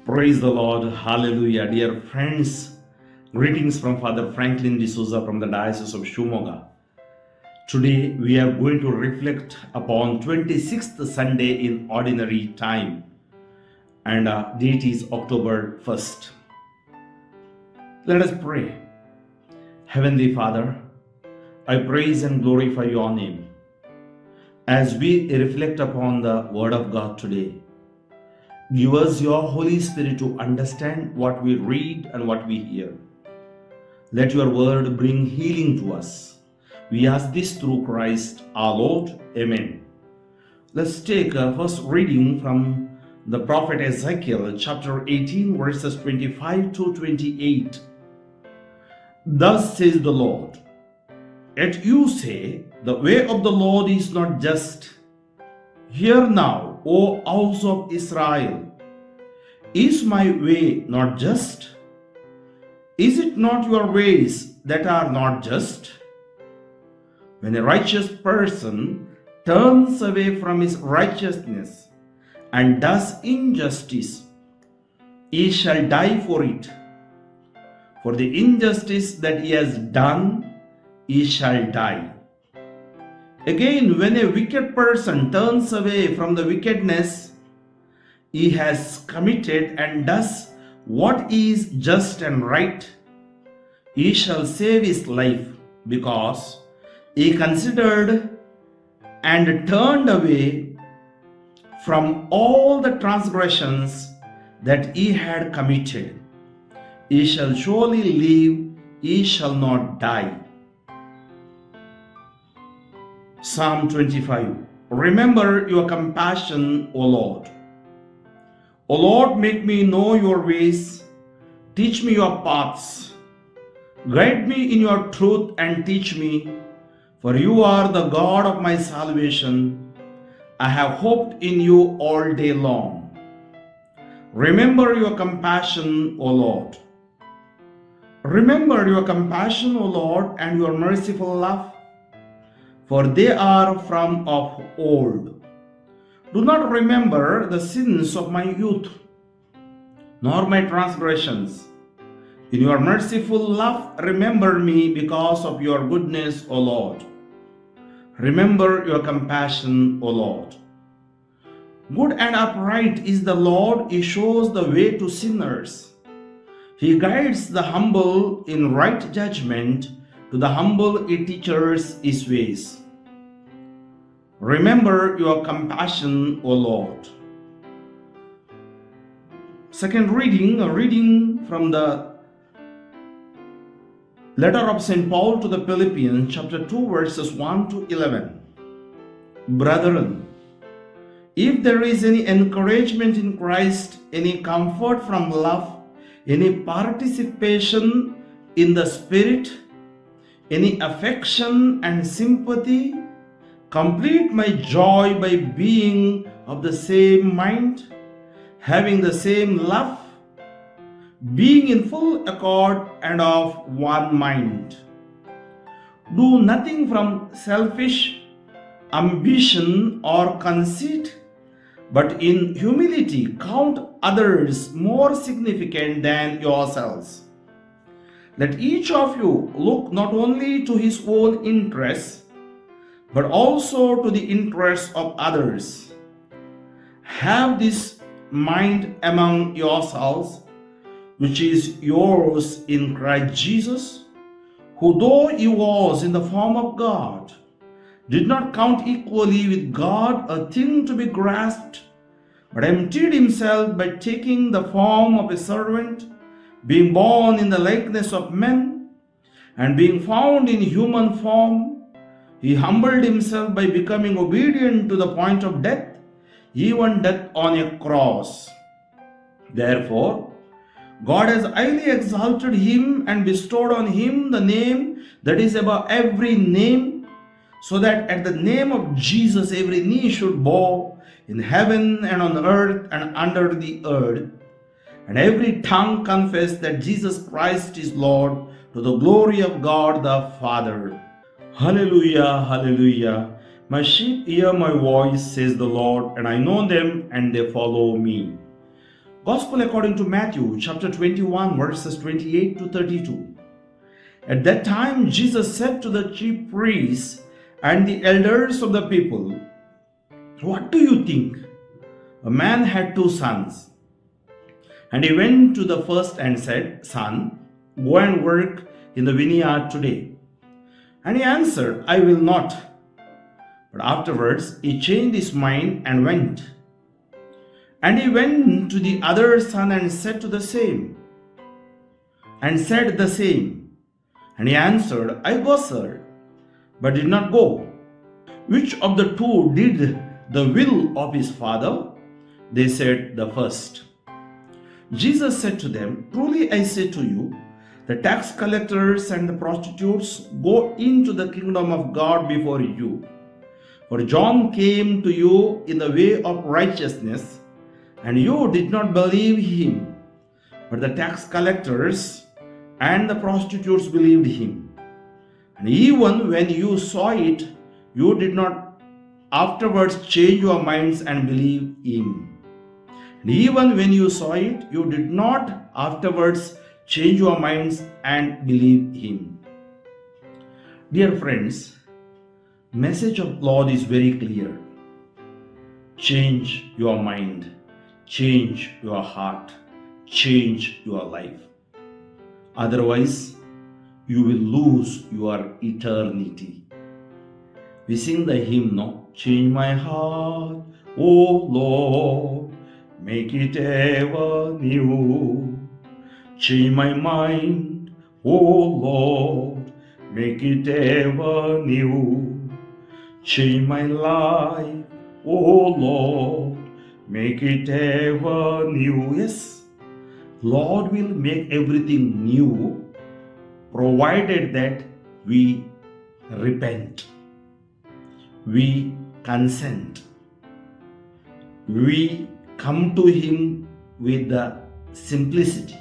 Praise the Lord. Hallelujah. Dear friends, greetings from Father Franklin D'Souza from the Diocese of Shimoga. Today we are going to reflect upon 26th Sunday in Ordinary Time, and date is October 1st. Let us pray. Heavenly Father, I praise and glorify your name. As we reflect upon the Word of God today, give us your Holy Spirit to understand what we read and what we hear. Let your word bring healing to us. We ask this through Christ our Lord. Amen. Let's take first reading from the prophet Ezekiel chapter 18 verses 25 to 28. Thus says the Lord, yet you say, the way of the Lord is not just. Hear now, O house of Israel, is my way not just? Is it not your ways that are not just? When a righteous person turns away from his righteousness and does injustice, he shall die for it. For the injustice that he has done, he shall die. Again, when a wicked person turns away from the wickedness he has committed and does what is just and right, he shall save his life, because he considered and turned away from all the transgressions that he had committed. He shall surely live, he shall not die. Psalm 25. Remember your compassion, O Lord. O Lord, make me know your ways. Teach me your paths. Guide me in your truth and teach me, for you are the God of my salvation. I have hoped in you all day long. Remember your compassion, O Lord. Remember your compassion, O Lord, and your merciful love, for they are from of old. Do not remember the sins of my youth, nor my transgressions. In your merciful love, remember me because of your goodness, O Lord. Remember your compassion, O Lord. Good and upright is the Lord, he shows the way to sinners. He guides the humble in right judgment, to the humble he teaches his ways. Remember your compassion, O Lord. Second reading, a reading from the letter of St. Paul to the Philippians, chapter 2, verses 1 to 11. Brethren, if there is any encouragement in Christ, any comfort from love, any participation in the Spirit, any affection and sympathy, complete my joy by being of the same mind, having the same love, being in full accord and of one mind. Do nothing from selfish ambition or conceit, but in humility count others more significant than yourselves. Let each of you look not only to his own interests, but also to the interests of others. Have this mind among yourselves, which is yours in Christ Jesus, who though he was in the form of God, did not count equally with God a thing to be grasped, but emptied himself by taking the form of a servant, being born in the likeness of men, and being found in human form, he humbled himself by becoming obedient to the point of death, even death on a cross. Therefore, God has highly exalted him and bestowed on him the name that is above every name, so that at the name of Jesus every knee should bow in heaven and on earth and under the earth, and every tongue confess that Jesus Christ is Lord, to the glory of God the Father. Hallelujah, hallelujah. My sheep hear my voice, says the Lord, and I know them and they follow me. Gospel according to Matthew chapter 21 verses 28 to 32. At that time Jesus said to the chief priests and the elders of the people, "What do you think? A man had 2 sons. And he went to the first and said, 'Son, go and work in the vineyard today.' And he answered, 'I will not.' But afterwards he changed his mind and went. And he went to the other son and said the same. And he answered, 'I go, sir,' but did not go. Which of the 2 did the will of his father?" They said, "The first." Jesus said to them, "Truly I say to you, the tax collectors and the prostitutes go into the kingdom of God before you. For John came to you in the way of righteousness, and you did not believe him. But the tax collectors and the prostitutes believed him. And even when you saw it, you did not afterwards change your minds and believe him. And even when you saw it, you did not afterwards change your minds and believe him." Dear friends, message of Lord is very clear. Change your mind, change your heart, change your life. Otherwise, you will lose your eternity. We sing the hymn, no? Change my heart, O Lord, make it ever new. Change my mind, O Lord, make it ever new. Change my life, O Lord, make it ever new. Yes, Lord will make everything new, provided that we repent, we consent, we come to him with the simplicity.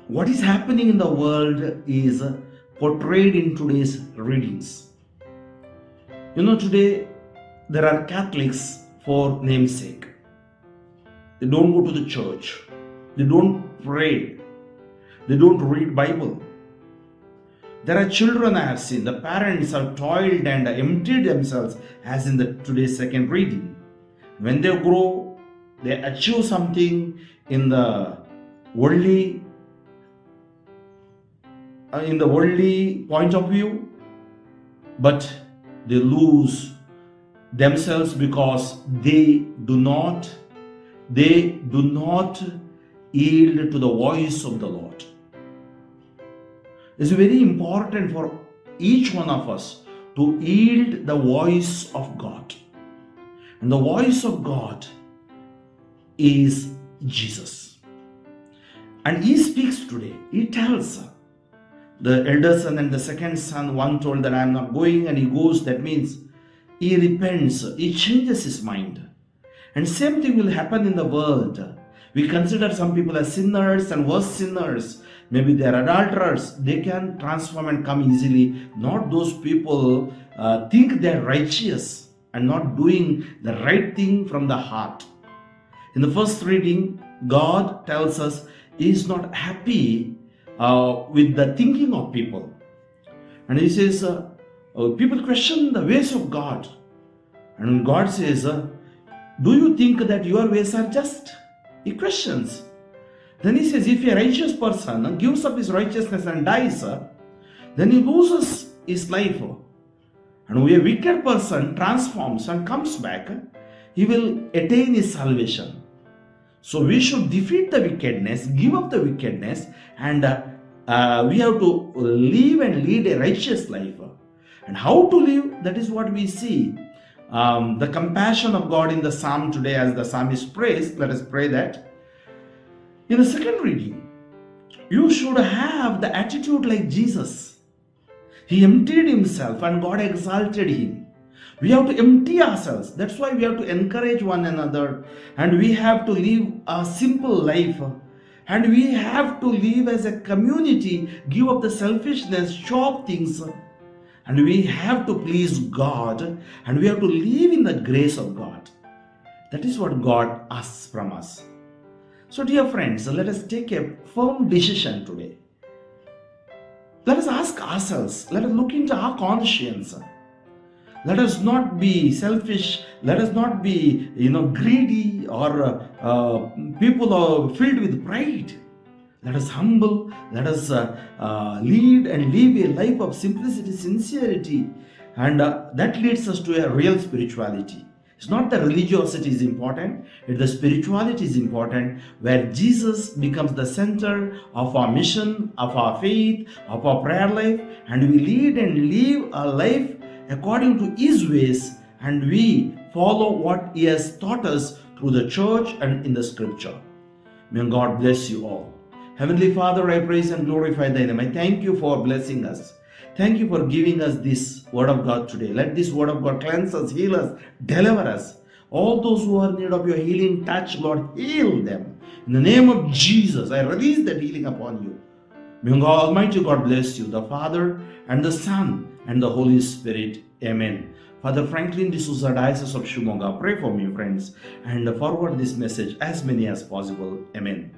What is happening in the world is portrayed in today's readings. Today there are Catholics for namesake. They don't go to the church. They don't pray. They don't read Bible. There are children I have seen. The parents have toiled and emptied themselves, as in the today's second reading. When they grow, they achieve something in the worldly point of view, but they lose themselves because they do not yield to the voice of the Lord. It's very important for each one of us to yield the voice of God. And the voice of God is Jesus. And he speaks today. He tells the elder son and the second son, one told that I am not going, and he goes. That means he repents, he changes his mind. And same thing will happen in the world. We consider some people as sinners and worse sinners. Maybe they are adulterers. They can transform and come easily. Not those people think they are righteous and not doing the right thing from the heart. In the first reading, God tells us he is not happy with the thinking of people. And he says, people question the ways of God. And God says, do you think that your ways are just? He questions. Then he says, if a righteous person gives up his righteousness and dies, then he loses his life. And when a wicked person transforms and comes back, he will attain his salvation. So we should defeat the wickedness, give up the wickedness, and we have to live and lead a righteous life. And how to live, that is what we see. The compassion of God in the psalm today, as the psalmist prays. Let us pray that. In the second reading, you should have the attitude like Jesus. He emptied himself and God exalted him. We have to empty ourselves. That's why we have to encourage one another, and we have to live a simple life, and we have to live as a community, give up the selfishness, show up things, and we have to please God, and we have to live in the grace of God. That is what God asks from us. So, dear friends, let us take a firm decision today. Let us ask ourselves, let us look into our conscience. Let us not be selfish, let us not be greedy or people are filled with pride. Let us humble, let us lead and live a life of simplicity, sincerity, and that leads us to a real spirituality. It's not the religiosity is important, the spirituality is important, where Jesus becomes the center of our mission, of our faith, of our prayer life, and we lead and live a life according to His ways, and we follow what He has taught us through the church and in the scripture. May God bless you all. Heavenly Father, I praise and glorify Thy name. I thank You for blessing us. Thank You for giving us this word of God today. Let this word of God cleanse us, heal us, deliver us. All those who are in need of Your healing touch, Lord, heal them. In the name of Jesus, I release that healing upon You. May God Almighty God bless you, the Father and the Son and the Holy Spirit. Amen. Father Franklin D'Souza, Diocese of Shimoga, pray for me, friends, and forward this message as many as possible. Amen.